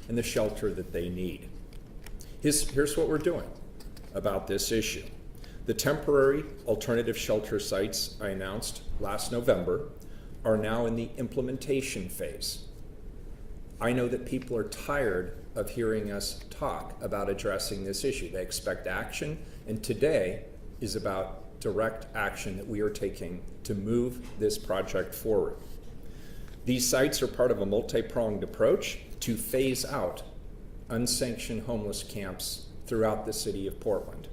and the shelter that they need. Here's what we're doing about this issue. The temporary alternative shelter sites I announced last November are now in the implementation phase. I know that people are tired of hearing us talk about addressing this issue. They expect action, and today is about direct action that we are taking to move this project forward. These sites are part of a multi-pronged approach to phase out unsanctioned homeless camps throughout the city of Portland.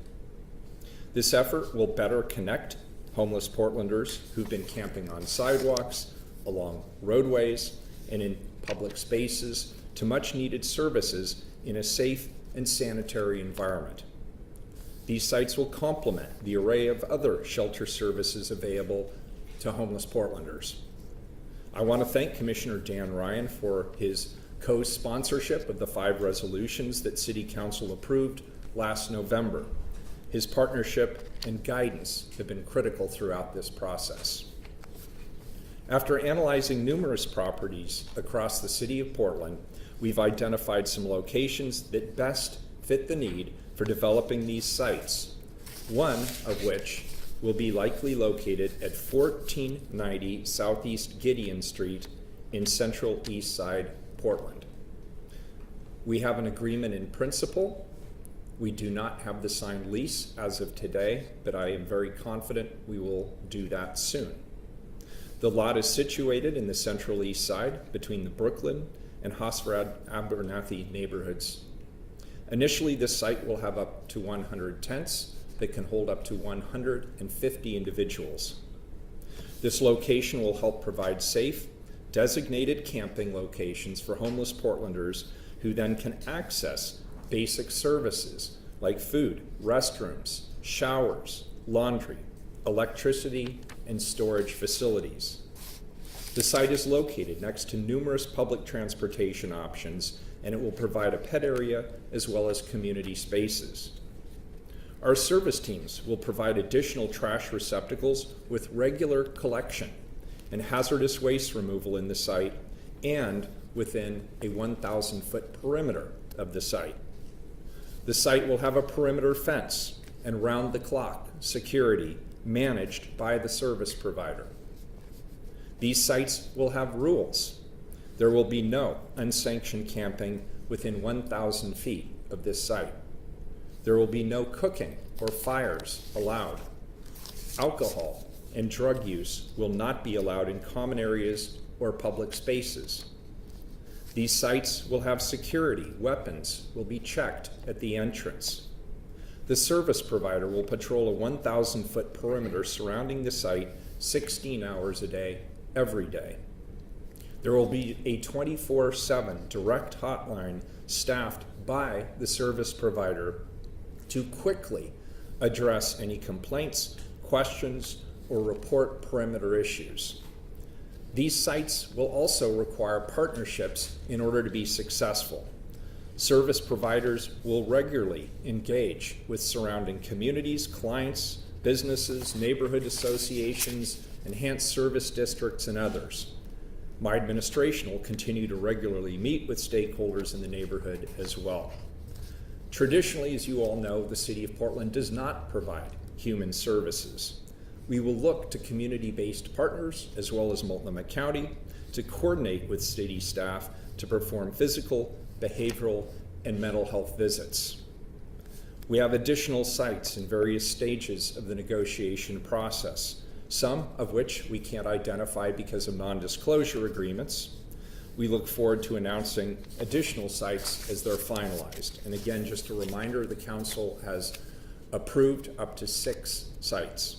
This effort will better connect homeless Portlanders who've been camping on sidewalks, along roadways, and in public spaces to much needed services in a safe and sanitary environment. These sites will complement the array of other shelter services available to homeless Portlanders. I want to thank Commissioner Dan Ryan for his co-sponsorship of the 5 resolutions that City Council approved last November. His partnership and guidance have been critical throughout this process. After analyzing numerous properties across the city of Portland, we've identified some locations that best fit the need for developing these sites, one of which will be likely located at 1490 Southeast Gideon Street in Central East Side, Portland. We have an agreement in principle. We do not have the signed lease as of today, but I am very confident we will do that soon. The lot is situated in the Central East Side between the Brooklyn and Hosford Abernathy neighborhoods. Initially, this site will have up to 100 tents that can hold up to 150 individuals. This location will help provide safe, designated camping locations for homeless Portlanders who then can access basic services like food, restrooms, showers, laundry, electricity, and storage facilities. The site is located next to numerous public transportation options, and it will provide a pet area as well as community spaces. Our service teams will provide additional trash receptacles with regular collection and hazardous waste removal in the site and within a 1,000-foot perimeter of the site. The site will have a perimeter fence and round-the-clock security managed by the service provider. These sites will have rules. There will be no unsanctioned camping within 1,000 feet of this site. There will be no cooking or fires allowed. Alcohol and drug use will not be allowed in common areas or public spaces. These sites will have security. Weapons will be checked at the entrance. The service provider will patrol a 1,000-foot perimeter surrounding the site 16 hours a day, every day. There will be a 24/7 direct hotline staffed by the service provider to quickly address any complaints, questions, or report perimeter issues. These sites will also require partnerships in order to be successful. Service providers will regularly engage with surrounding communities, clients, businesses, neighborhood associations, enhanced service districts, and others. My administration will continue to regularly meet with stakeholders in the neighborhood as well. Traditionally, as you all know, the City of Portland does not provide human services. We will look to community-based partners as well as Multnomah County to coordinate with city staff to perform physical, behavioral, and mental health visits. We have additional sites in various stages of the negotiation process, some of which we can't identify because of non-disclosure agreements. We look forward to announcing additional sites as they're finalized. And again, just a reminder, the council has approved up to 6 sites.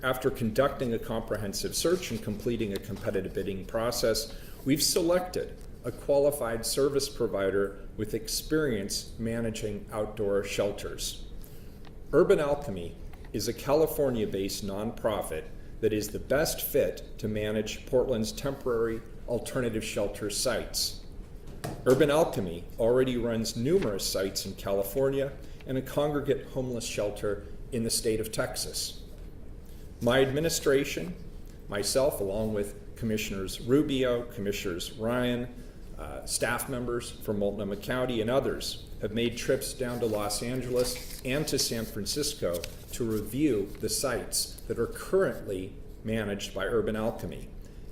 After conducting a comprehensive search and completing a competitive bidding process, we've selected a qualified service provider with experience managing outdoor shelters. Urban Alchemy is a California-based nonprofit that is the best fit to manage Portland's temporary alternative shelter sites. Urban Alchemy already runs numerous sites in California and a congregate homeless shelter in the state of Texas. My administration, myself, along with Commissioners Rubio, Commissioners Ryan, Staff members from Multnomah County and others have made trips down to Los Angeles and to San Francisco to review the sites that are currently managed by Urban Alchemy.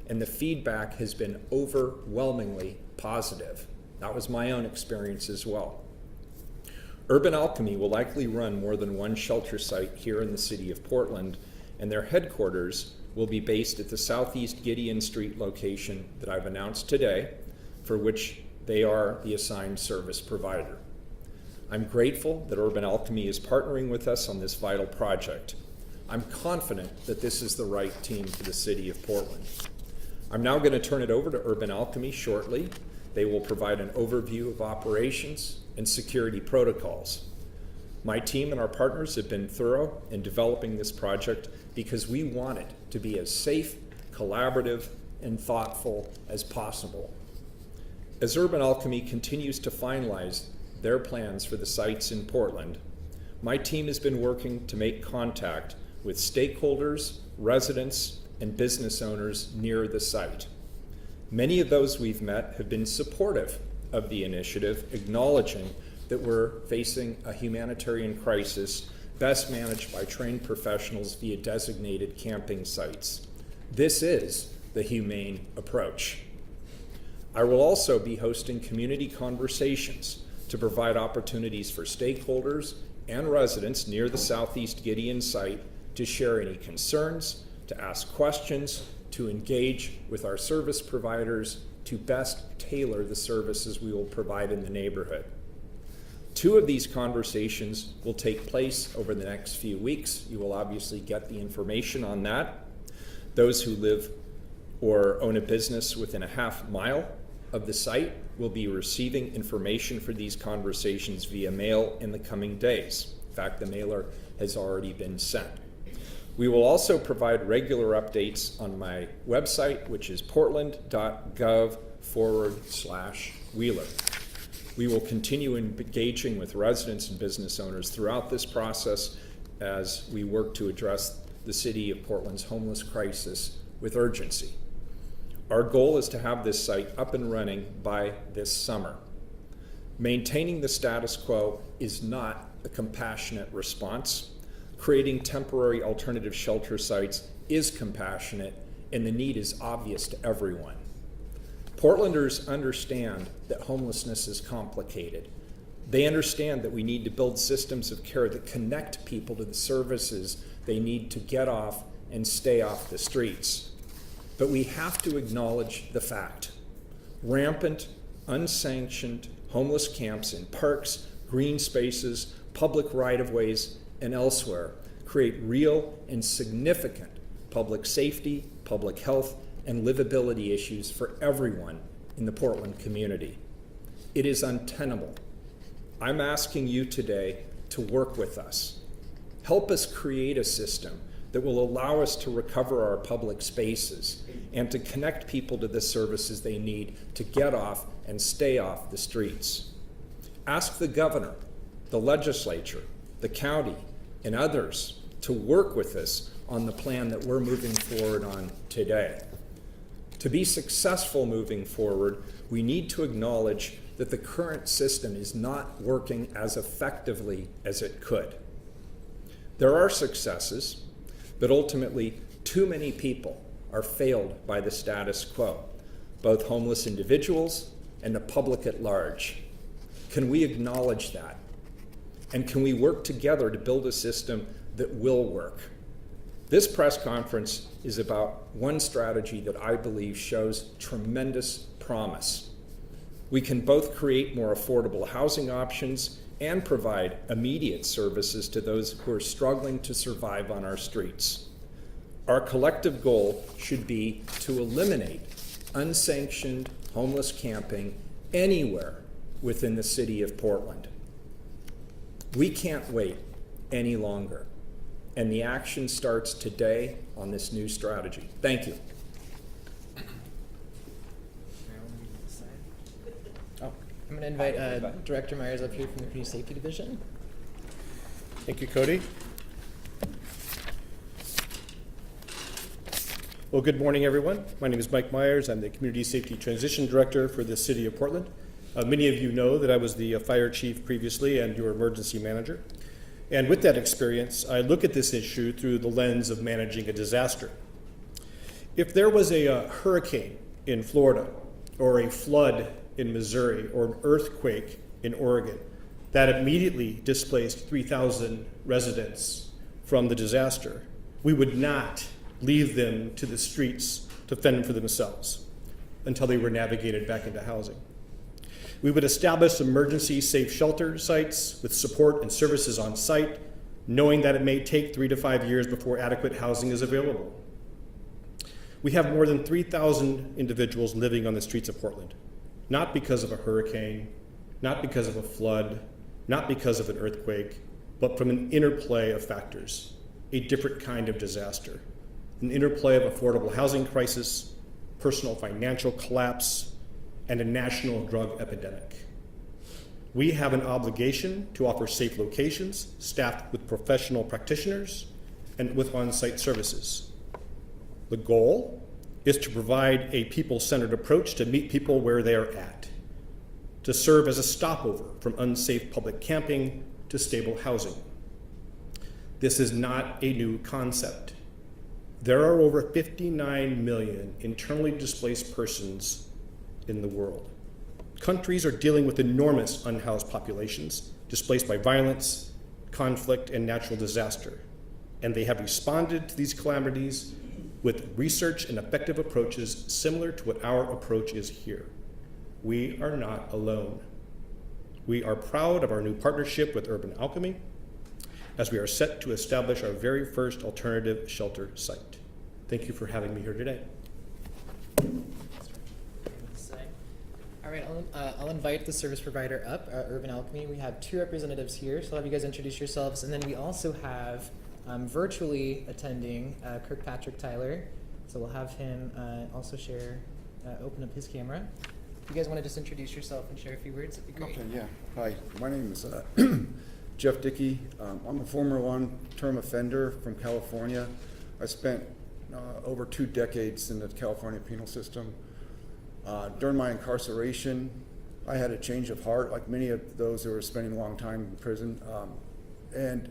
And the feedback has been overwhelmingly positive. That was my own experience as well. Urban Alchemy will likely run more than one shelter site here in the city of Portland, and their headquarters will be based at the Southeast Gideon Street location that I've announced today, for which they are the assigned service provider. I'm grateful that Urban Alchemy is partnering with us on this vital project. I'm confident that this is the right team for the city of Portland. I'm now going to turn it over to Urban Alchemy shortly. They will provide an overview of operations and security protocols. My team and our partners have been thorough in developing this project because we want it to be as safe, collaborative, and thoughtful as possible. As Urban Alchemy continues to finalize their plans for the sites in Portland, my team has been working to make contact with stakeholders, residents, and business owners near the site. Many of those we've met have been supportive of the initiative, acknowledging that we're facing a humanitarian crisis best managed by trained professionals via designated camping sites. This is the humane approach. I will also be hosting community conversations to provide opportunities for stakeholders and residents near the Southeast Gideon site to share any concerns, to ask questions, to engage with our service providers to best tailor the services we will provide in the neighborhood. 2 of these conversations will take place over the next few weeks. You will obviously get the information on that. Those who live or own a business within a half mile of the site will be receiving information for these conversations via mail in the coming days. In fact, the mailer has already been sent. We will also provide regular updates on my website, which is portland.gov/Wheeler. We will continue engaging with residents and business owners throughout this process as we work to address the city of Portland's homeless crisis with urgency. Our goal is to have this site up and running by this summer. Maintaining the status quo is not a compassionate response. Creating temporary alternative shelter sites is compassionate, and the need is obvious to everyone. Portlanders understand that homelessness is complicated. They understand that we need to build systems of care that connect people to the services they need to get off and stay off the streets. But we have to acknowledge the fact: rampant, unsanctioned homeless camps in parks, green spaces, public right-of-ways, and elsewhere create real and significant public safety, public health, and livability issues for everyone in the Portland community. It is untenable. I'm asking you today to work with us. Help us create a system that will allow us to recover our public spaces and to connect people to the services they need to get off and stay off the streets. Ask the governor, the legislature, the county, and others to work with us on the plan that we're moving forward on today. To be successful moving forward, we need to acknowledge that the current system is not working as effectively as it could. There are successes, but ultimately too many people are failed by the status quo, both homeless individuals and the public at large. Can we acknowledge that? And can we work together to build a system that will work? This press conference is about one strategy that I believe shows tremendous promise. We can both create more affordable housing options and provide immediate services to those who are struggling to survive on our streets. Our collective goal should be to eliminate unsanctioned homeless camping anywhere within the city of Portland. We can't wait any longer, and the action starts today on this new strategy. Thank you. I'm going to invite Director Myers up here from the Community Safety Division. Thank you, Cody. Well, good morning, everyone. My name is Mike Myers. I'm the Community Safety Transition Director for the City of Portland. Many of you know that I was the fire chief previously and your emergency manager. And with that experience, I look at this issue through the lens of managing a disaster. If there was a hurricane in Florida, or a flood in Missouri, or an earthquake in Oregon that immediately displaced 3,000 residents from the disaster, we would not leave them to the streets to fend for themselves until they were navigated back into housing. We would establish emergency safe shelter sites with support and services on site, knowing that it may take 3 to 5 years before adequate housing is available. We have more than 3,000 individuals living on the streets of Portland, not because of a hurricane, not because of a flood, not because of an earthquake, but from an interplay of factors, a different kind of disaster, an interplay of affordable housing crisis, personal financial collapse, and a national drug epidemic. We have an obligation to offer safe locations staffed with professional practitioners and with on-site services. The goal is to provide a people-centered approach to meet people where they are at, to serve as a stopover from unsafe public camping to stable housing. This is not a new concept. There are over 59 million internally displaced persons in the world. Countries are dealing with enormous unhoused populations displaced by violence, conflict, and natural disaster, and they have responded to these calamities with research and effective approaches similar to what our approach is here. We are not alone. We are proud of our new partnership with Urban Alchemy, as we are set to establish our very first alternative shelter site. Thank you for having me here today. All right, I'll invite the service provider up, Urban Alchemy. We have 2 representatives here, so I'll have you guys introduce yourselves. And then we also have virtually attending Kirkpatrick Tyler. So we'll have him also open up his camera. If you guys want to just introduce yourself and share a few words, that'd be great. Okay, yeah. Hi, my name is Jeff Dickey. I'm a former one-term offender from California. I spent over 2 decades in the California penal system. During my incarceration, I had a change of heart, like many of those who are spending a long time in prison, and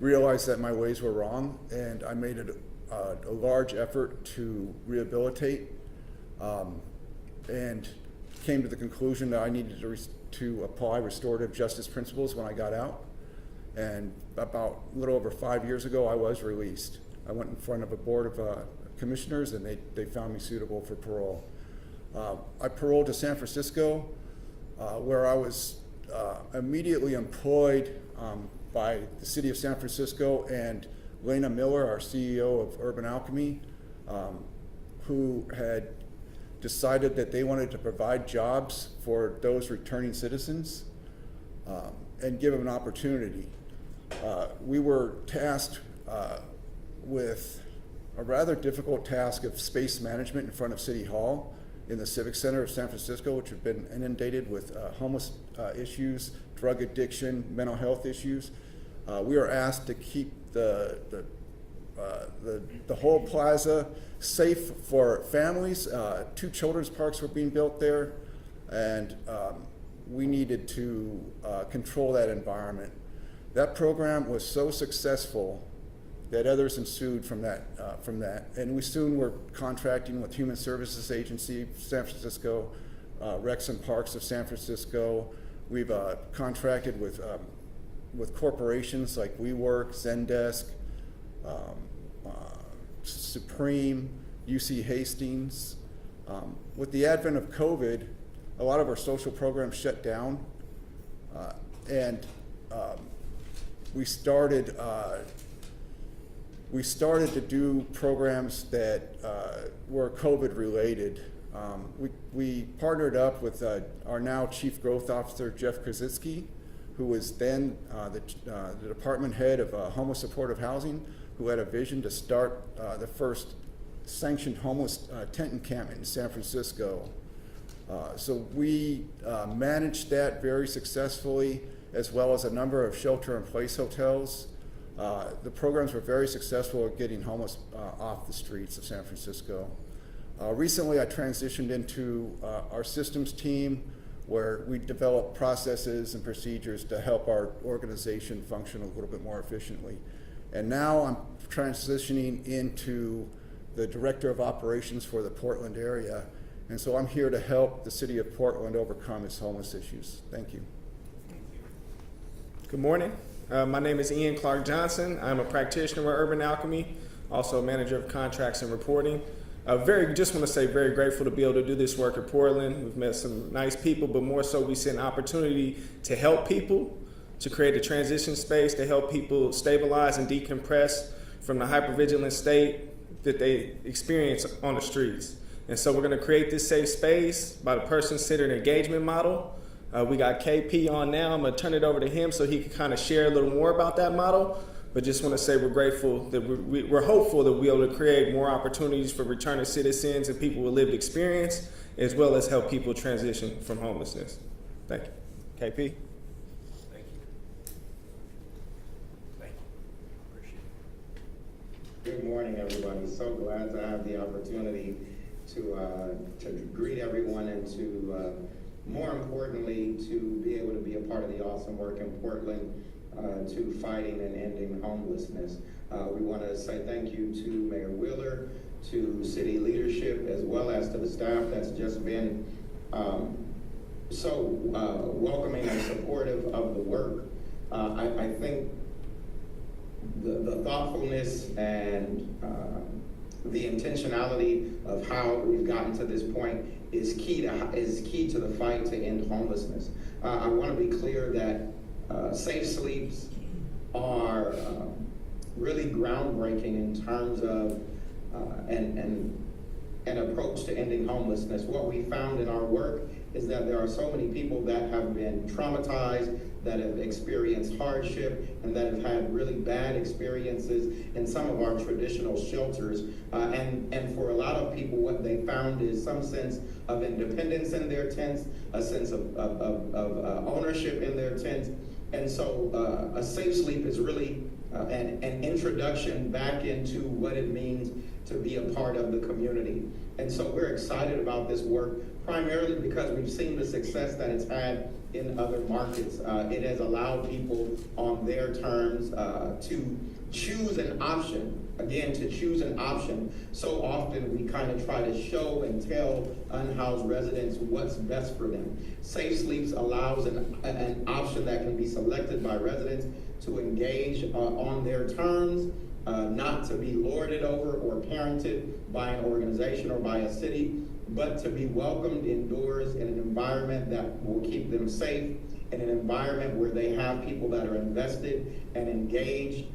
realized that my ways were wrong, and I made it a large effort to rehabilitate, and came to the conclusion that I needed to apply restorative justice principles when I got out. And about a little over 5 years ago, I was released. I went in front of a board of commissioners, and they found me suitable for parole. I paroled to San Francisco, where I was immediately employed by the city of San Francisco and Lena Miller, our CEO of Urban Alchemy, who had decided that they wanted to provide jobs for those returning citizens and give them an opportunity. We were tasked with a rather difficult task of space management in front of City Hall in the Civic Center of San Francisco, which have been inundated with homeless issues, drug addiction, mental health issues. We were asked to keep the whole plaza safe for families. 2 children's parks were being built there, and we needed to control that environment. That program was so successful that others ensued from that, and we soon were contracting with Human Services Agency, San Francisco, Recs and Parks of San Francisco. We've contracted with corporations like WeWork, Zendesk, Supreme, UC Hastings. With the advent of COVID, a lot of our social programs shut down, and we started to do programs that were COVID related. We partnered up with our now Chief Growth Officer, Jeff Krasinski, who was then the department head of homeless supportive housing, who had a vision to start the first sanctioned homeless tent encampment in San Francisco. So we managed that very successfully, as well as a number of shelter-in-place hotels. The programs were very successful at getting homeless off the streets of San Francisco. Recently, I transitioned into our systems team, where we develop processes and procedures to help our organization function a little bit more efficiently. And now I'm transitioning into the Director of Operations for the Portland area. And so I'm here to help the city of Portland overcome its homeless issues. Thank you. Good morning. My name is Ian Clark Johnson. I'm a practitioner at Urban Alchemy, also a manager of contracts and reporting. Just want to say very grateful to be able to do this work at Portland. We've met some nice people, but more so we see an opportunity to help people, to create a transition space, to help people stabilize and decompress from the hypervigilant state that they experience on the streets. And so we're going to create this safe space by the person-centered engagement model. We got KP on now. I'm going to turn it over to him so he can kind of share a little more about that model. But just want to say we're grateful that we're hopeful that we'll be able to create more opportunities for returning citizens and people with lived experience, as well as help people transition from homelessness. Thank you. KP? Thank you. Thank you. Appreciate it. Good morning, everybody. So glad to have the opportunity to greet everyone and to, more importantly, to be able to be a part of the awesome work in Portland to fighting and ending homelessness. We want to say thank you to Mayor Wheeler, to city leadership, as well as to the staff that's just been so welcoming and supportive of the work. I think the thoughtfulness and the intentionality of how we've gotten to this point is key to the fight to end homelessness. I want to be clear that safe sleeps are really groundbreaking in terms of an approach to ending homelessness. What we found in our work is that there are so many people that have been traumatized, that have experienced hardship, and that have had really bad experiences in some of our traditional shelters. And for a lot of people, what they found is some sense of independence in their tents, a sense of ownership in their tents. And so a safe sleep is really an introduction back into what it means to be a part of the community. And so we're excited about this work, primarily because we've seen the success that it's had in other markets. It has allowed people on their terms to choose an option. Again, to choose an option. So often we kind of try to show and tell unhoused residents what's best for them. Safe Sleeps allows an option that can be selected by residents to engage on their terms, not to be lorded over or parented by an organization or by a city, but to be welcomed indoors in an environment that will keep them safe, in an environment where they have people that are invested and engaged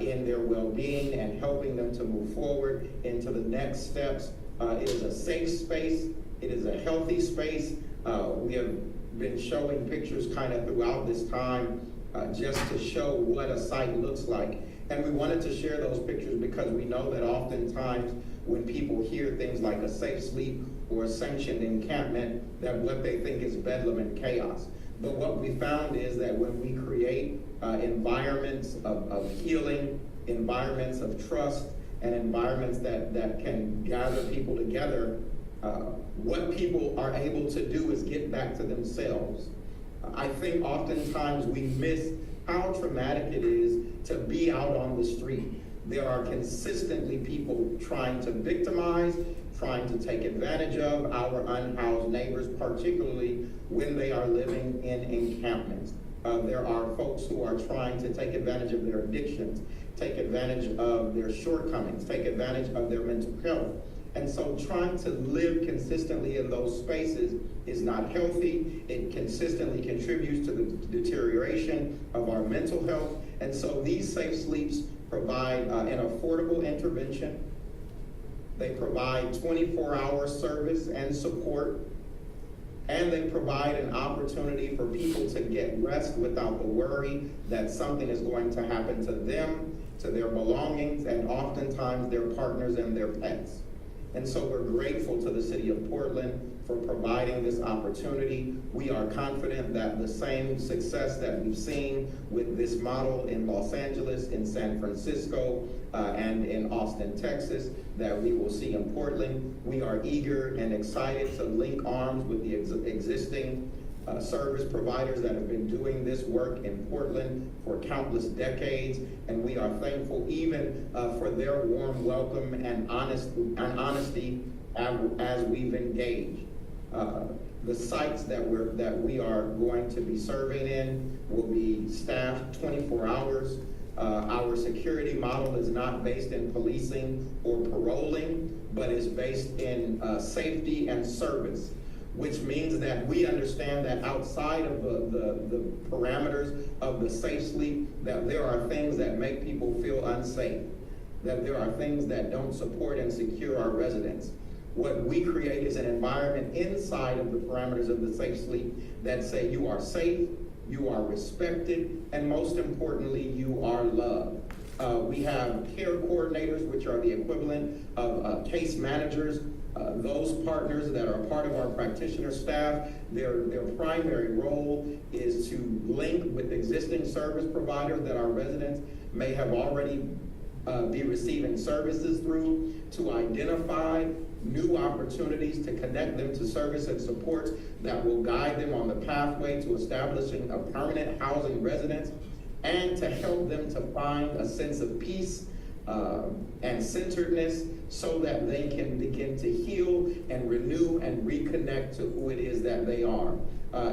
in their well-being and helping them to move forward into the next steps. It is a safe space. It is a healthy space. We have been showing pictures kind of throughout this time just to show what a site looks like. And we wanted to share those pictures because we know that oftentimes when people hear things like a safe sleep or a sanctioned encampment, that what they think is bedlam and chaos. But what we found is that when we create environments of healing, environments of trust, and environments that can gather people together, what people are able to do is get back to themselves. I think oftentimes we miss how traumatic it is to be out on the street. There are consistently people trying to victimize, trying to take advantage of our unhoused neighbors, particularly when they are living in encampments. There are folks who are trying to take advantage of their addictions, take advantage of their shortcomings, take advantage of their mental health. And so trying to live consistently in those spaces is not healthy. It consistently contributes to the deterioration of our mental health. And so these safe sleeps provide an affordable intervention. They provide 24-hour service and support. And they provide an opportunity for people to get rest without the worry that something is going to happen to them, to their belongings, and oftentimes their partners and their pets. And so we're grateful to the city of Portland for providing this opportunity. We are confident that the same success that we've seen with this model in Los Angeles, in San Francisco, and in Austin, Texas, that we will see in Portland. We are eager and excited to link arms with the existing service providers that have been doing this work in Portland for countless decades, and we are thankful even for their warm welcome and honesty as we've engaged. The sites that we are going to be serving in will be staffed 24 hours. Our security model is not based in policing or paroling, but is based in safety and service, which means that we understand that outside of the parameters of the safe sleep, that there are things that make people feel unsafe, that there are things that don't support and secure our residents. What we create is an environment inside of the parameters of the safe sleep that say you are safe, you are respected, and most importantly, you are loved. We have care coordinators, which are the equivalent of case managers. Those partners that are part of our practitioner staff, their primary role is to link with existing service providers that our residents may have already be receiving services through, to identify new opportunities to connect them to service and supports that will guide them on the pathway to establishing a permanent housing residence, and to help them to find a sense of peace and centeredness so that they can begin to heal and renew and reconnect to who it is that they are.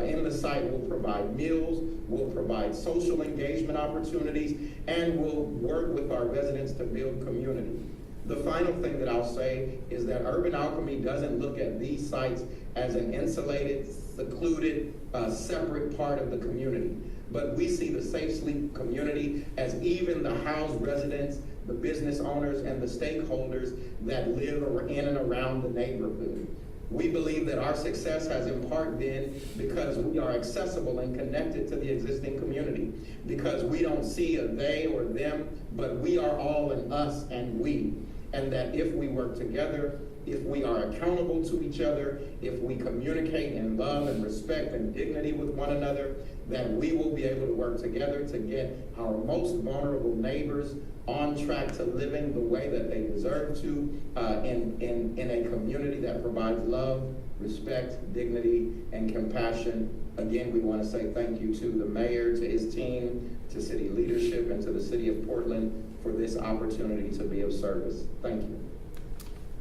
In the site, we'll provide meals, we'll provide social engagement opportunities, and we'll work with our residents to build community. The final thing that I'll say is that Urban Alchemy doesn't look at these sites as an insulated, secluded, separate part of the community. But we see the Safe Sleep community as even the housed residents, the business owners, and the stakeholders that live in and around the neighborhood. We believe that our success has in part been because we are accessible and connected to the existing community, because we don't see a they or them, but we are all an us and we. And that if we work together, if we are accountable to each other, if we communicate in love and respect and dignity with one another, that we will be able to work together to get our most vulnerable neighbors on track to living the way that they deserve to in a community that provides love, respect, dignity, and compassion. Again, we want to say thank you to the mayor, to his team, to city leadership, and to the city of Portland for this opportunity to be of service. Thank you.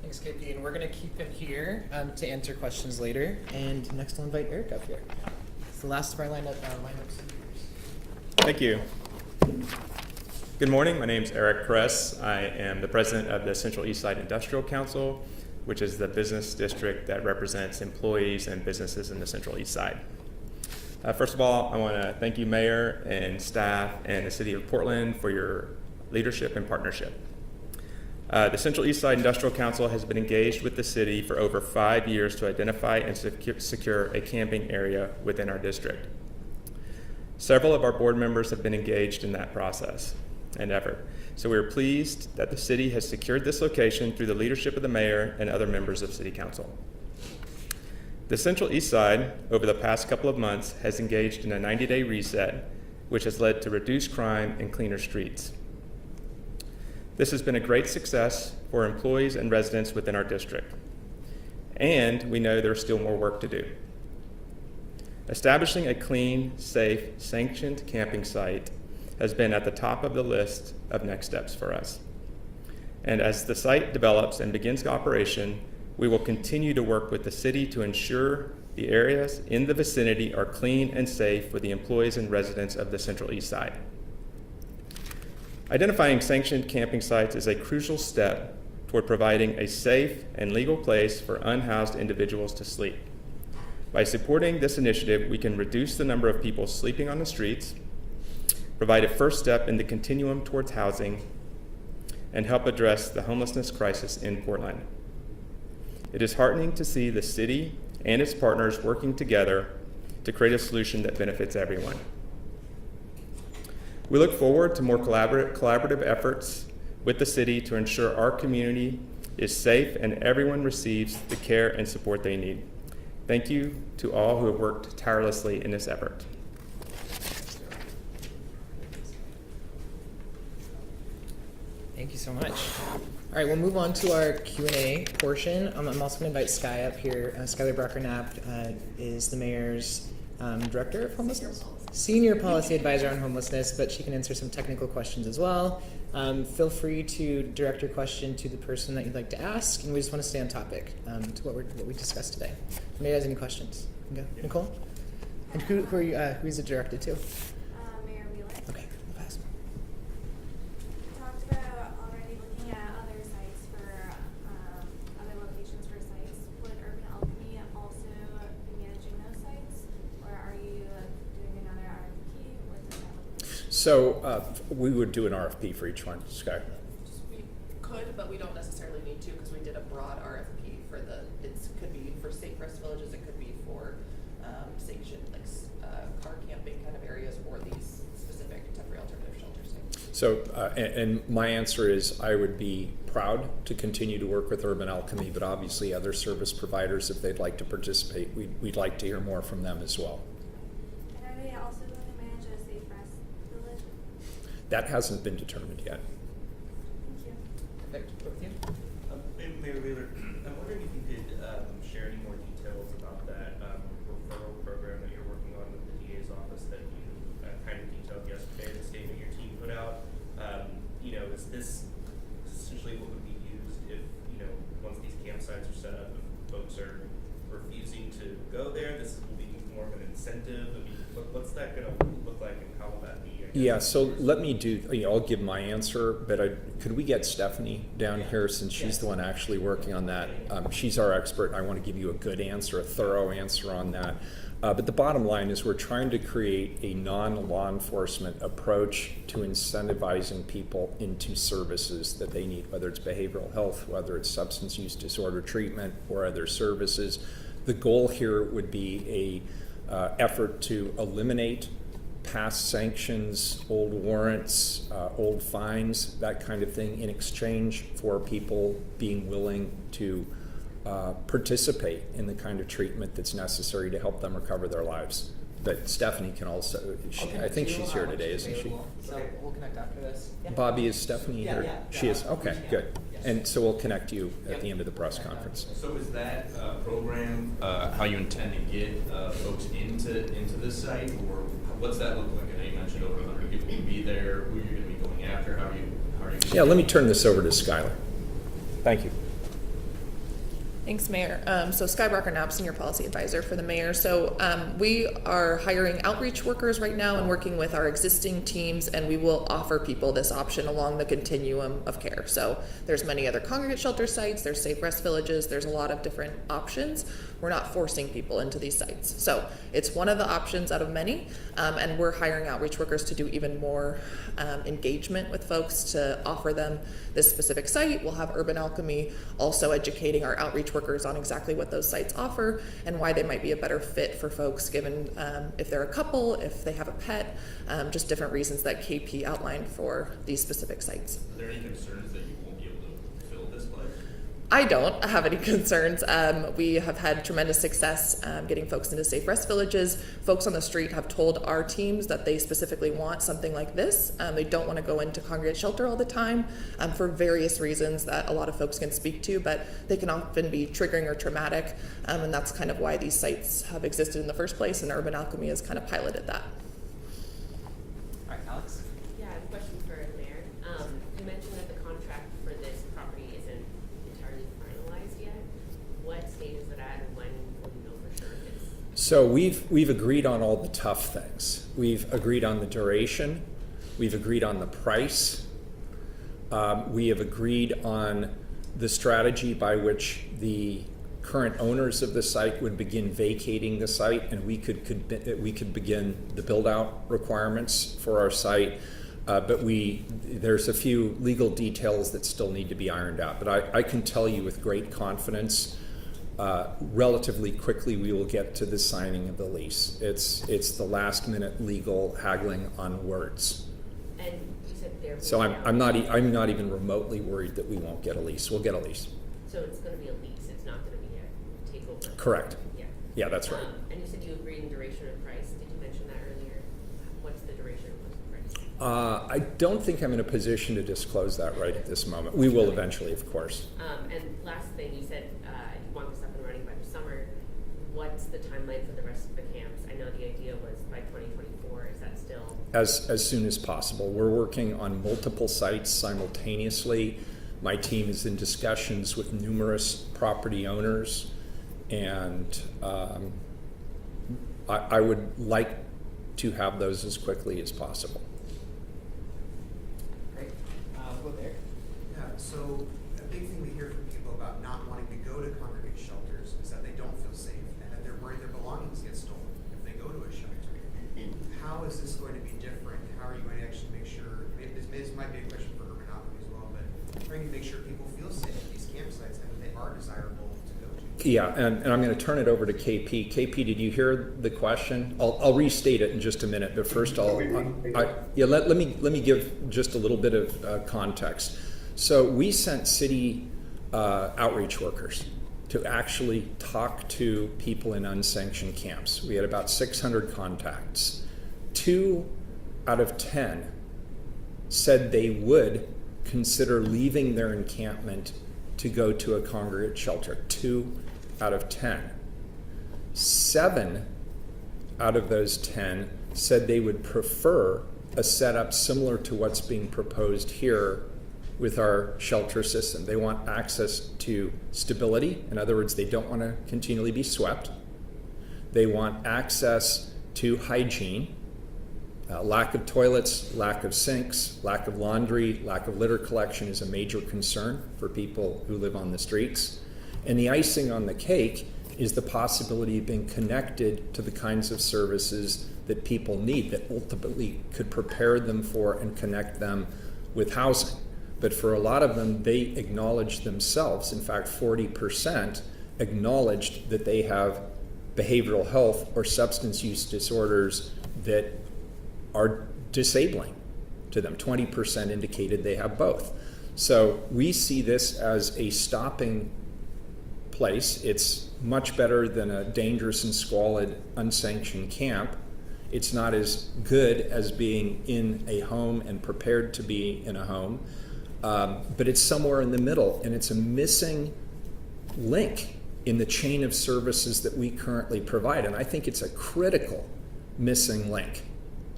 Thanks, KP. And we're going to keep him here to answer questions later. And next, I'll invite Eric up here. It's the last of our lineup speakers. Thank you. Good morning. My name is Eric Kress. I am the president of the Central Eastside Industrial Council, which is the business district that represents employees and businesses in the Central Eastside. First of all, I want to thank you, Mayor and staff and the City of Portland, for your leadership and partnership. The Central Eastside Industrial Council has been engaged with the city for over 5 years to identify and secure a camping area within our district. Several of our board members have been engaged in that process and effort. So we are pleased that the city has secured this location through the leadership of the mayor and other members of City Council. The Central Eastside, over the past couple of months, has engaged in a 90-day reset, which has led to reduced crime and cleaner streets. This has been a great success for employees and residents within our district, and we know there's still more work to do. Establishing a clean, safe, sanctioned camping site has been at the top of the list of next steps for us. And as the site develops and begins operation, we will continue to work with the city to ensure the areas in the vicinity are clean and safe for the employees and residents of the Central Eastside. Identifying sanctioned camping sites is a crucial step toward providing a safe and legal place for unhoused individuals to sleep. By supporting this initiative, we can reduce the number of people sleeping on the streets, provide a first step in the continuum towards housing, and help address the homelessness crisis in Portland. It is heartening to see the city and its partners working together to create a solution that benefits everyone. We look forward to more collaborative efforts with the city to ensure our community is safe and everyone receives the care and support they need. Thank you to all who have worked tirelessly in this effort. Thank you so much. All right, we'll move on to our Q&A portion. I'm also going to invite Sky up here. Skylar Brocker-Knapp is the mayor's director of homelessness, senior policy advisor on homelessness, but she can answer some technical questions as well. Feel free to direct your question to the person that you'd like to ask, and we just want to stay on topic to what we discussed today. If anybody has any questions, okay. Nicole? And who is it directed to? Mayor Wheeler. Okay, we'll pass. We talked about already looking at other sites for other locations for sites. Would Urban Alchemy also be managing those sites, or are you doing another RFP? What does that look like? So we would do an RFP for each one, Sky. We could, but we don't necessarily need to because we did a broad RFP for it could be for safe rest villages, it could be for sanctioned car camping kind of areas or these specific temporary alternative shelter sites. So, and my answer is I would be proud to continue to work with Urban Alchemy, but obviously other service providers, if they'd like to participate, we'd like to hear more from them as well. And are they also going to manage a safe rest village? That hasn't been determined yet. Thank you. Perfect. With you? Mayor Wheeler, I'm wondering if you could share any more details about that referral program that you're working on with the DA's office that you kind of detailed yesterday, the statement your team put out. Is this essentially what would be used if, once these campsites are set up and folks are refusing to go there, this will be more of an incentive? I mean, what's that going to look like and how will that be? Yeah, so let me I'll give my answer, but could we get Stephanie down here since she's the one actually working on that? She's our expert, and I want to give you a good answer, a thorough answer on that. But the bottom line is we're trying to create a non-law enforcement approach to incentivizing people into services that they need, whether it's behavioral health, whether it's substance use disorder treatment, or other services. The goal here would be a effort to eliminate past sanctions, old warrants, old fines, that kind of thing, in exchange for people being willing to participate in the kind of treatment that's necessary to help them recover their lives. But Stephanie can also, I think she's here today, isn't she? So we'll connect after this. Bobby, is Stephanie here? Yeah. She is? Okay, good. Yes. And so we'll connect you at the end of the press conference. So is that program how you intend to get folks into this site, or what's that look like? I know you mentioned over 100 people will be there. Who you're going to be going after? How are you? Yeah, let me turn this over to Skylar. Thank you. Thanks, Mayor. So Sky Brocker-Knapp, Senior Policy Advisor for the Mayor. So we are hiring outreach workers right now and working with our existing teams, and we will offer people this option along the continuum of care. So there's many other congregate shelter sites, there's safe rest villages, there's a lot of different options. We're not forcing people into these sites. So it's one of the options out of many, and we're hiring outreach workers to do even more engagement with folks to offer them this specific site. We'll have Urban Alchemy also educating our outreach workers on exactly what those sites offer and why they might be a better fit for folks given if they're a couple, if they have a pet, just different reasons that KP outlined for these specific sites. Are there any concerns that you won't be able to fill this place? I don't have any concerns. We have had tremendous success getting folks into safe rest villages. Folks on the street have told our teams that they specifically want something like this. They don't want to go into congregate shelter all the time for various reasons that a lot of folks can speak to, but they can often be triggering or traumatic, and that's kind of why these sites have existed in the first place, and Urban Alchemy has kind of piloted that. All right, Alex. Yeah, I have a question for the mayor. You mentioned that the contract for this property isn't entirely finalized yet. What stage is it at, and when will you know for sure if it's? So we've agreed on all the tough things. We've agreed on the duration. We've agreed on the price. We have agreed on the strategy by which the current owners of the site would begin vacating the site, and we could begin the build-out requirements for our site. But there's a few legal details that still need to be ironed out. But I can tell you with great confidence, relatively quickly we will get to the signing of the lease. It's the last-minute legal haggling on words. And you said there. So I'm not even remotely worried that we won't get a lease. We'll get a lease. So it's going to be a lease. It's not going to be a takeover. Correct. Yeah. Yeah, that's right. And you said you agreed in duration and price. Did you mention that earlier? What's the duration and what's the price? I don't think I'm in a position to disclose that right at this moment. We will eventually, of course. And last thing, you said you want this up and running by the summer. What's the timeline for the rest of the camps? I know the idea was by 2024. Is that still? As soon as possible. We're working on multiple sites simultaneously. My team is in discussions with numerous property owners, and I would like to have those as quickly as possible. Great. We'll go there. Yeah, so a big thing we hear from people about not wanting to go to congregate shelters is that they don't feel safe and that they're worried their belongings get stolen if they go to a shelter. How is this going to be different? How are you going to actually make sure, this might be a question for urban outcomes as well, but how are you going to make sure people feel safe at these campsites and that they are desirable to go to? Yeah, and I'm going to turn it over to KP. KP, did you hear the question? I'll restate it in just a minute, but first let me give just a little bit of context. So we sent city outreach workers to actually talk to people in unsanctioned camps. We had about 600 contacts. 2 out of 10 said they would consider leaving their encampment to go to a congregate shelter. 2 out of 10. 7 out of those 10 said they would prefer a setup similar to what's being proposed here with our shelter system. They want access to stability. In other words, they don't want to continually be swept. They want access to hygiene. Lack of toilets, lack of sinks, lack of laundry, lack of litter collection is a major concern for people who live on the streets. And the icing on the cake is the possibility of being connected to the kinds of services that people need that ultimately could prepare them for and connect them with housing. But for a lot of them, they acknowledge themselves, in fact 40% acknowledged that they have behavioral health or substance use disorders that are disabling to them. 20% indicated they have both. So we see this as a stopping place. It's much better than a dangerous and squalid, unsanctioned camp. It's not as good as being in a home and prepared to be in a home, but it's somewhere in the middle, and it's a missing link in the chain of services that we currently provide. And I think it's a critical missing link.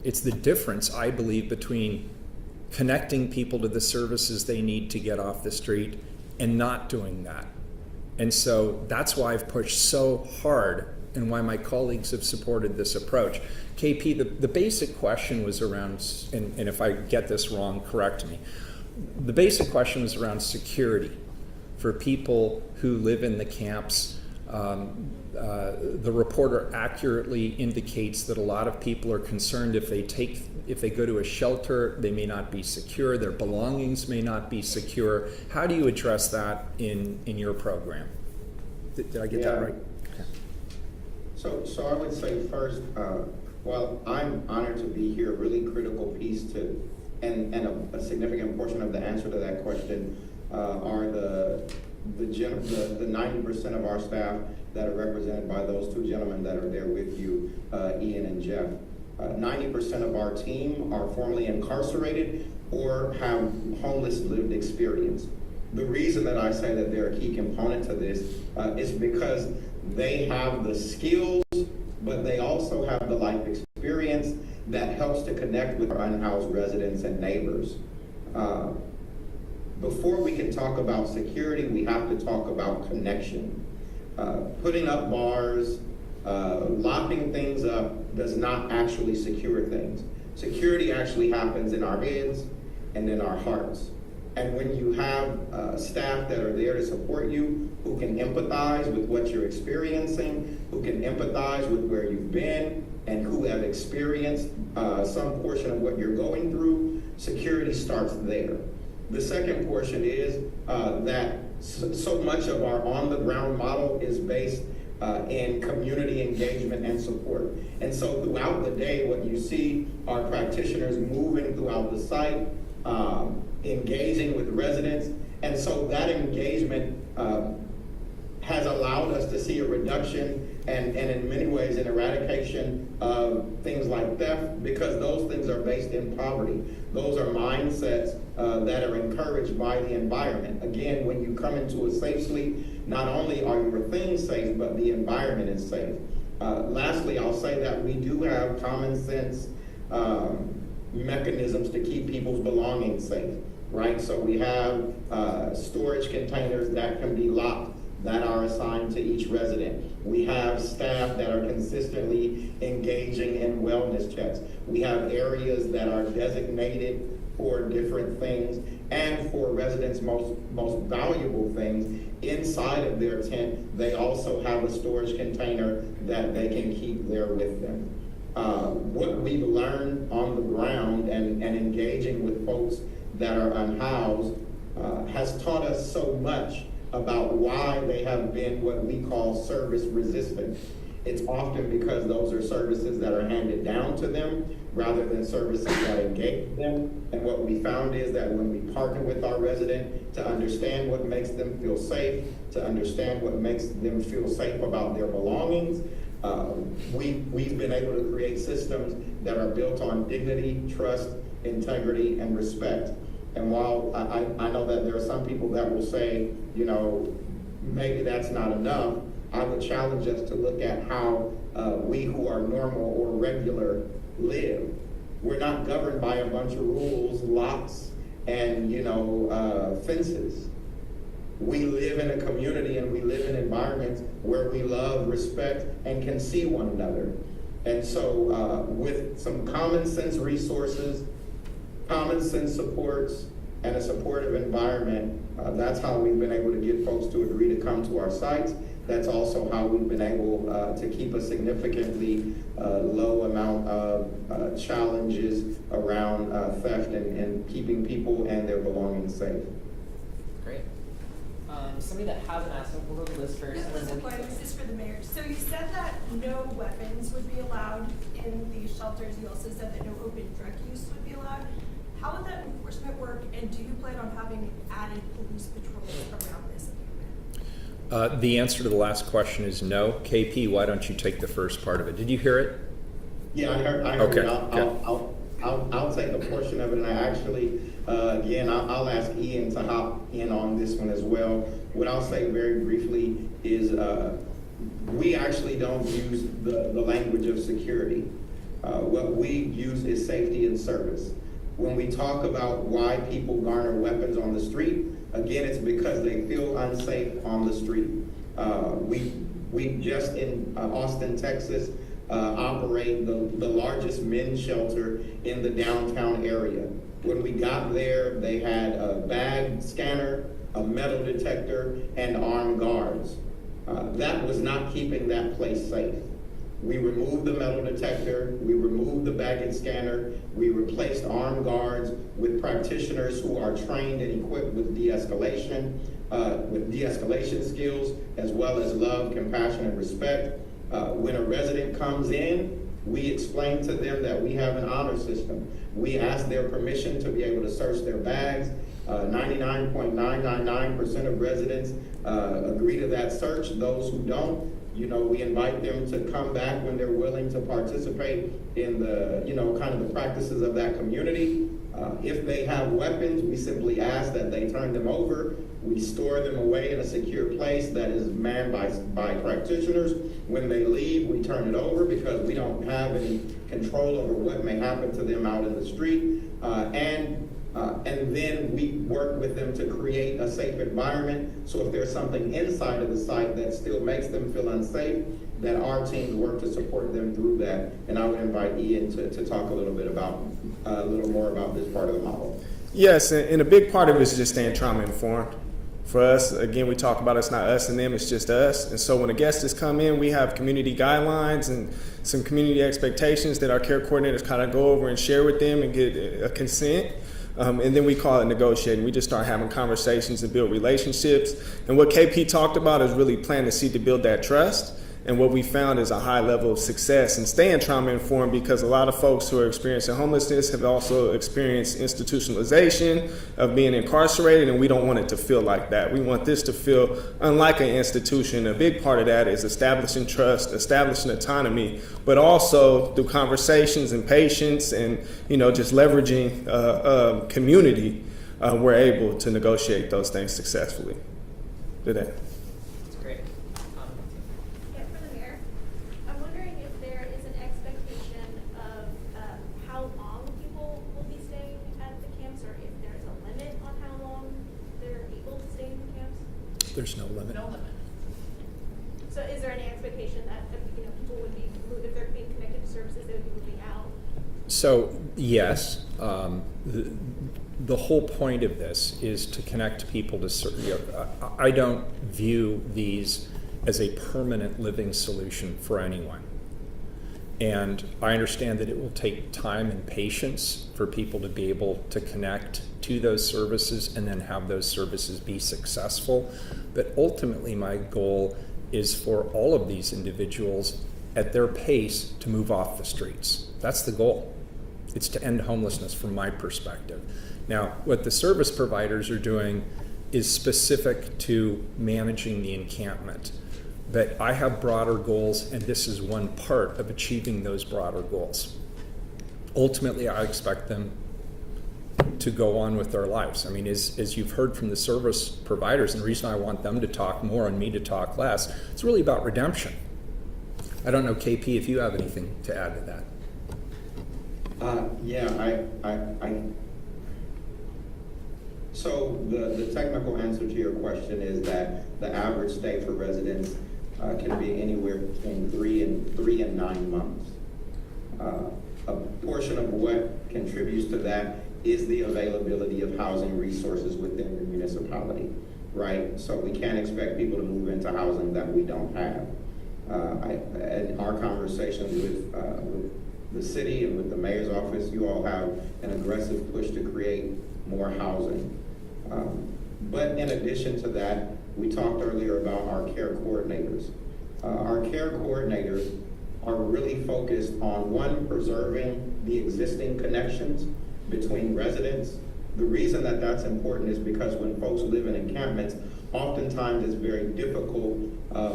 It's the difference, I believe, between connecting people to the services they need to get off the street and not doing that. And so that's why I've pushed so hard and why my colleagues have supported this approach. KP, the basic question was around, and if I get this wrong, correct me. The basic question was around security for people who live in the camps. The reporter accurately indicates that a lot of people are concerned if they go to a shelter, they may not be secure, their belongings may not be secure. How do you address that in your program? Did I get that right? Okay. So I would say first, while I'm honored to be here, a really critical piece to, and a significant portion of the answer to that question are the 90% of our staff that are represented by those two gentlemen that are there with you, Ian and Jeff. 90% of our team are formerly incarcerated or have homeless lived experience. The reason that I say that they're a key component to this is because they have the skills, but they also have the life experience that helps to connect with our unhoused residents and neighbors. Before we can talk about security, we have to talk about connection. Putting up bars, locking things up does not actually secure things. Security actually happens in our heads and in our hearts. And when you have staff that are there to support you, who can empathize with what you're experiencing, who can empathize with where you've been, and who have experienced some portion of what you're going through, security starts there. The second portion is that so much of our on-the-ground model is based in community engagement and support. And so throughout the day, what you see are practitioners moving throughout the site, engaging with residents. And so that engagement has allowed us to see a reduction and in many ways an eradication of things like theft, because those things are based in poverty. Those are mindsets that are encouraged by the environment. Again, when you come into a safe sleep, not only are your things safe, but the environment is safe. Lastly, I'll say that we do have common sense mechanisms to keep people's belongings safe, right? So we have storage containers that can be locked that are assigned to each resident. We have staff that are consistently engaging in wellness checks. We have areas that are designated for different things, and for residents' most valuable things inside of their tent, they also have a storage container that they can keep there with them. What we've learned on the ground and engaging with folks that are unhoused has taught us so much about why they have been what we call service resistant. It's often because those are services that are handed down to them rather than services that engage them. And what we found is that when we partner with our resident to understand what makes them feel safe, to understand what makes them feel safe about their belongings, we've been able to create systems that are built on dignity, trust, integrity, and respect. And while I know that there are some people that will say, you know, maybe that's not enough, I would challenge us to look at how we who are normal or regular live. We're not governed by a bunch of rules, locks, and fences. We live in a community and we live in environments where we love, respect, and can see one another. And so with some common sense resources, common sense supports, and a supportive environment, that's how we've been able to get folks to agree to come to our sites. That's also how we've been able to keep a significantly low amount of challenges around theft and keeping people and their belongings safe. Great. Somebody that hasn't asked, we'll go to Liz first. This is for the mayor. So you said that no weapons would be allowed in these shelters. You also said that no open drug use would be allowed. How would that enforcement work, and do you plan on having added police patrols around this encampment? The answer to the last question is no. KP, why don't you take the first part of it? Did you hear it? Yeah, I heard Okay, it. I'll take a portion of it, and I actually, again, I'll ask Ian to hop in on this one as well. What I'll say very briefly is we actually don't use the language of security. What we use is safety and service. When we talk about why people garner weapons on the street, again, it's because they feel unsafe on the street. We just in Austin, Texas, operate the largest men's shelter in the downtown area. When we got there, they had a bag scanner, a metal detector, and armed guards. That was not keeping that place safe. We removed the metal detector, we removed the baggage scanner, we replaced armed guards with practitioners who are trained and equipped with de-escalation skills, as well as love, compassion, and respect. When a resident comes in, we explain to them that we have an honor system. We ask their permission to be able to search their bags. 99.999% of residents agree to that search. Those who don't, we invite them to come back when they're willing to participate in the, kind of the practices of that community. If they have weapons, we simply ask that they turn them over. We store them away in a secure place that is manned by practitioners. When they leave, we turn it over because we don't have any control over what may happen to them out in the street. And then we work with them to create a safe environment. So if there's something inside of the site that still makes them feel unsafe, that our teams work to support them through that. And I would invite Ian to talk a little more about this part of the model. Yes, and a big part of it is just staying trauma informed. For us, again, we talk about it's not us and them, it's just us. And so when a guest has come in, we have community guidelines and some community expectations that our care coordinators kind of go over and share with them and get a consent. And then we call it negotiating. We just start having conversations and build relationships. And what KP talked about is really planting the seed to build that trust. And what we found is a high level of success in staying trauma informed, because a lot of folks who are experiencing homelessness have also experienced institutionalization of being incarcerated, and we don't want it to feel like that. We want this to feel unlike an institution. A big part of that is establishing trust, establishing autonomy, but also through conversations and patience and, just leveraging community, we're able to negotiate those things successfully. Did that? That's great. Yeah, for the mayor, I'm wondering if there is an expectation of how long people will be staying at the camps, or if there is a limit on how long they're able to stay in the camps? There's no limit. No limit. So is there any expectation that people would be, if they're being connected to services, they would be moving out? So, yes, the whole point of this is to connect people to certain, I don't view these as a permanent living solution for anyone. And I understand that it will take time and patience for people to be able to connect to those services and then have those services be successful. But ultimately, my goal is for all of these individuals at their pace to move off the streets. That's the goal. It's to end homelessness from my perspective. Now, what the service providers are doing is specific to managing the encampment. But I have broader goals, and this is one part of achieving those broader goals. Ultimately, I expect them to go on with their lives. I mean, as you've heard from the service providers, and the reason I want them to talk more and me to talk less, it's really about redemption. I don't know, KP, if you have anything to add to that. So the technical answer to your question is that the average stay for residents can be anywhere between 3 and 9 months. A portion of what contributes to that is the availability of housing resources within the municipality, right? So we can't expect people to move into housing that we don't have. In our conversations with the city and with the mayor's office, you all have an aggressive push to create more housing. But in addition to that, we talked earlier about our care coordinators. Our care coordinators are really focused on, one, preserving the existing connections between residents. The reason that that's important is because when folks live in encampments, oftentimes it's very difficult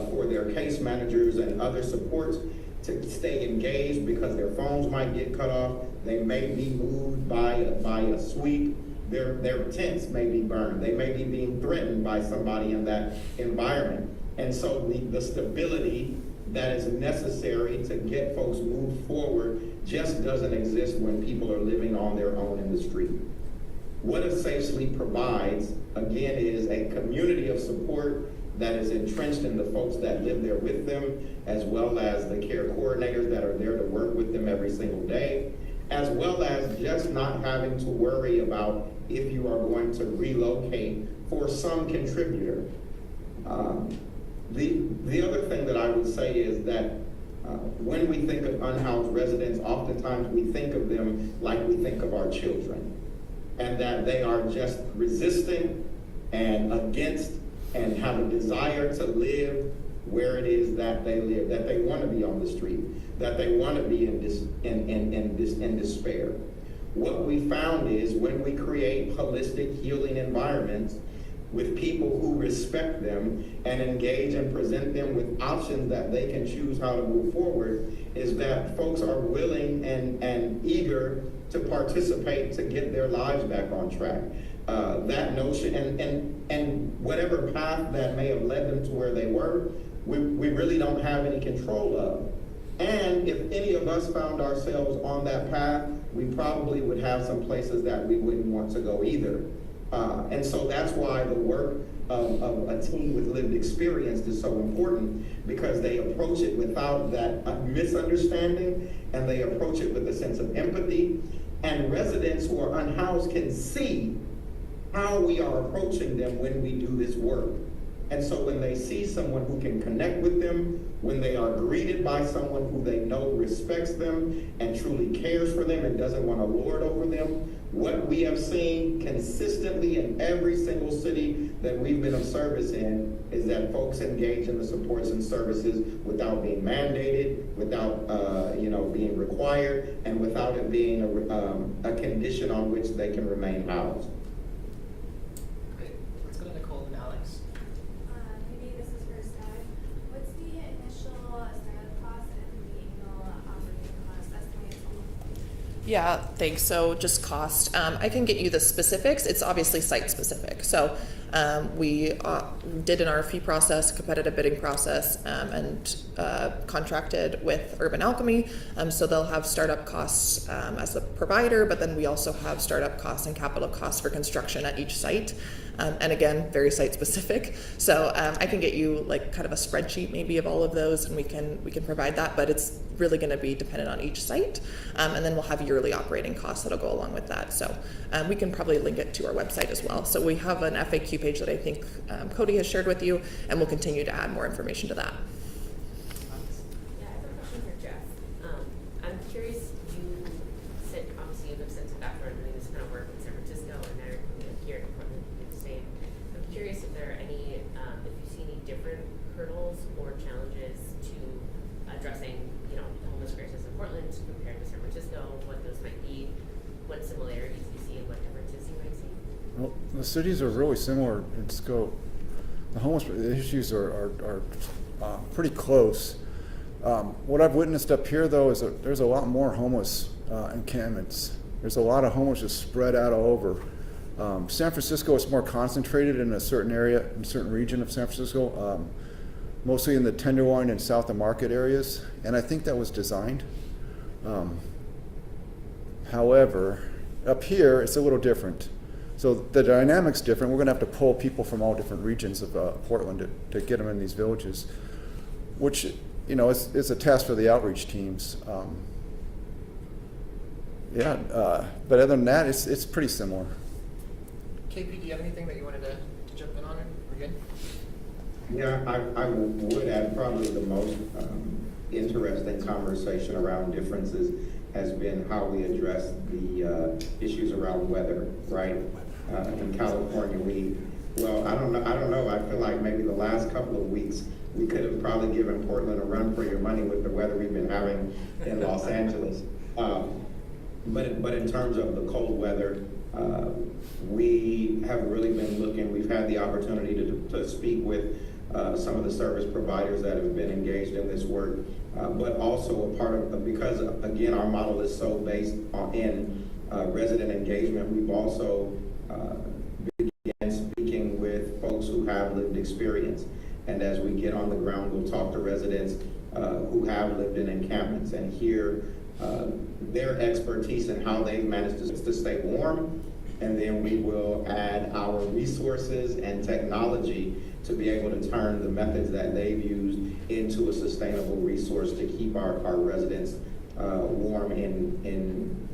for their case managers and other supports to stay engaged because their phones might get cut off. They may be moved by a sweep. Their tents may be burned. They may be being threatened by somebody in that environment. And so the stability that is necessary to get folks moved forward just doesn't exist when people are living on their own in the street. What a Safe Sleep provides, again, is a community of support that is entrenched in the folks that live there with them, as well as the care coordinators that are there to work with them every single day, as well as just not having to worry about if you are going to relocate for some contributor. The other thing that I would say is that when we think of unhoused residents, oftentimes we think of them like we think of our children, and that they are just resisting and against and have a desire to live where it is that they live, that they want to be on the street, that they want to be in despair. What we found is when we create holistic healing environments with people who respect them and engage and present them with options that they can choose how to move forward, is that folks are willing and eager to participate to get their lives back on track. That notion and whatever path that may have led them to where they were, we really don't have any control of. And if any of us found ourselves on that path, we probably would have some places that we wouldn't want to go either. And so that's why the work of a team with lived experience is so important, because they approach it without that misunderstanding, and they approach it with a sense of empathy. And residents who are unhoused can see how we are approaching them when we do this work. And so when they see someone who can connect with them, when they are greeted by someone who they know respects them and truly cares for them and doesn't want to lord over them, what we have seen consistently in every single city that we've been of service in is that folks engage in the supports and services without being mandated, without being required, and without it being a condition on which they can remain housed. Great. Let's go to Nicole and Alex. Maybe this is for Sky. What's the initial startup cost and the annual operating cost estimated total? Yeah, thanks. So just cost. I can get you the specifics. It's obviously site specific. So we did an RFP process, competitive bidding process, and contracted with Urban Alchemy. So they'll have startup costs as the provider, but then we also have startup costs and capital costs for construction at each site. And again, very site specific. So I can get you like kind of a spreadsheet maybe of all of those, and we can provide that. But it's really going to be dependent on each site, and then we'll have yearly operating costs that'll go along with that. So we can probably link it to our website as well. So we have an FAQ page that I think Cody has shared with you, and we'll continue to add more information to that. Yeah, I have a question for Jeff. I'm curious, obviously you have extensive background doing this kind of work in San Francisco, and now you're coming here in Portland to do the same. I'm curious if there are any, if you see any different hurdles or challenges to addressing, the homeless crisis in Portland compared to San Francisco, what those might be, what similarities you see and what differences you might see. Well, the cities are really similar in scope. The homeless issues are pretty close. What I've witnessed up here, though, is that there's a lot more homeless encampments. There's a lot of homeless just spread out all over. San Francisco is more concentrated in a certain area, in a certain region of San Francisco, mostly in the Tenderloin and South of Market areas, and I think that was designed. However, up here, it's a little different. So the dynamic's different. We're going to have to pull people from all different regions of Portland to get them in these villages, which, is a task for the outreach teams. But other than that, it's pretty similar. KP, do you have anything that you wanted to jump in on? We're good? Yeah, I would add probably the most interesting conversation around differences has been how we address the issues around weather, right? In California, I don't know. I feel like maybe the last couple of weeks we could have probably given Portland a run for your money with the weather we've been having in Los Angeles. But in terms of the cold weather, we have really been looking. We've had the opportunity to speak with some of the service providers that have been engaged in this work, but also a part of, because again, our model is so based in resident engagement, we've also began speaking with folks who have lived experience. And as we get on the ground, we'll talk to residents who have lived in encampments and hear their expertise and how they've managed to stay warm. And then we will add our resources and technology to be able to turn the methods that they've used into a sustainable resource to keep our residents warm in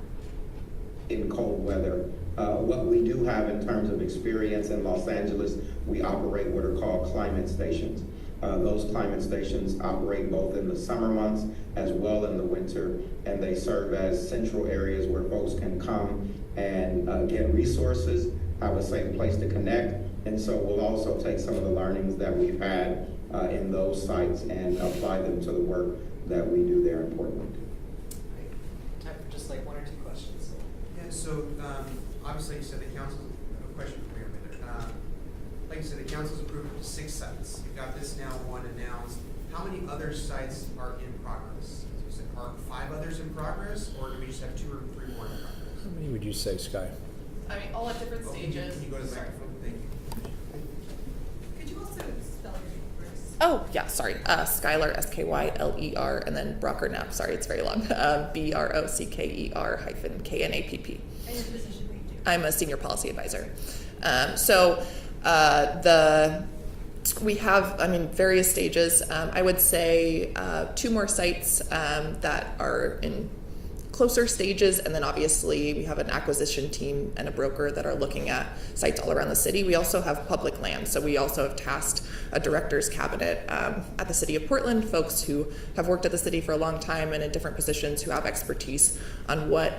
cold weather. What we do have in terms of experience in Los Angeles, we operate what are called climate stations. Those climate stations operate both in the summer months as well in the winter, and they serve as central areas where folks can come and get resources, have a safe place to connect. And so we'll also take some of the learnings that we've had in those sites and apply them to the work that we do there in Portland. Time for just like one or two questions. Yeah, so obviously you said the council, a question for you, like you said, the council's approved up to 6 sites. You've got this now one announced. How many other sites are in progress? You said, are 5 others in progress, or do we just have 2 or 3 more in progress? How many would you say, Sky? I mean, all at different stages. Can you go to the microphone? Thank you. Could you also spell your name for us? Oh, yeah, sorry. Skylar, Skyler, and then Brocker Knapp. Sorry, it's very long. BROCKER -KNAPP. And your position that you do? I'm a senior policy advisor. We have, various stages. I would say 2 more sites that are closer stages, and then obviously we have an acquisition team and a broker that are looking at sites all around the city. We also have public land, so we also have tasked a director's cabinet at the City of Portland, folks who have worked at the city for a long time and in different positions who have expertise on what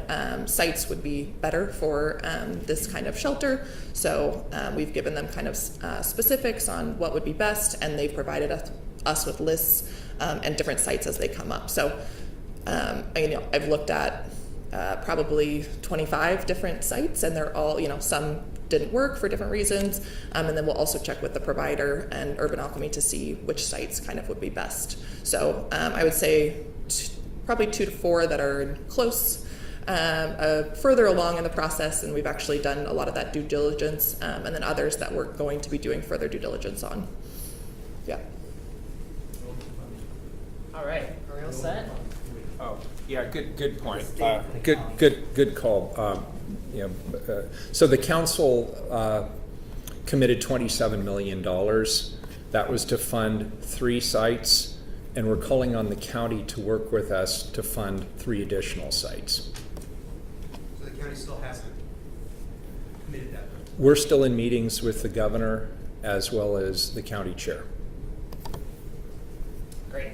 sites would be better for this kind of shelter. So we've given them kind of specifics on what would be best, and they've provided us with lists and different sites as they come up. So I've looked at probably 25 different sites, and they're all, some didn't work for different reasons. And then we'll also check with the provider and Urban Alchemy to see which sites kind of would be best. So I would say probably 2 to 4 that are close, further along in the process, and we've actually done a lot of that due diligence, and then others that we're going to be doing further due diligence on. Yeah. All right, are we all set? Oh, yeah, good point. Good call. So the council committed $27 million. That was to fund 3 sites, and we're calling on the county to work with us to fund 3 additional sites. So the county still hasn't committed that. We're still in meetings with the governor as well as the county chair. Great.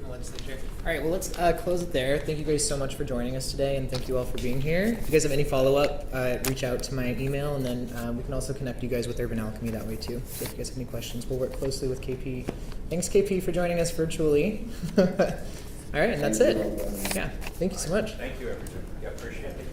Legislature. All right, well, let's close it there. Thank you guys so much for joining us today, and thank you all for being here. If you guys have any follow-up, reach out to my email, and then we can also connect you guys with Urban Alchemy that way too. So if you guys have any questions, we'll work closely with KP. Thanks, KP, for joining us virtually. All right, and that's it. Yeah, thank you so much. Thank you, everyone. Yeah, appreciate it.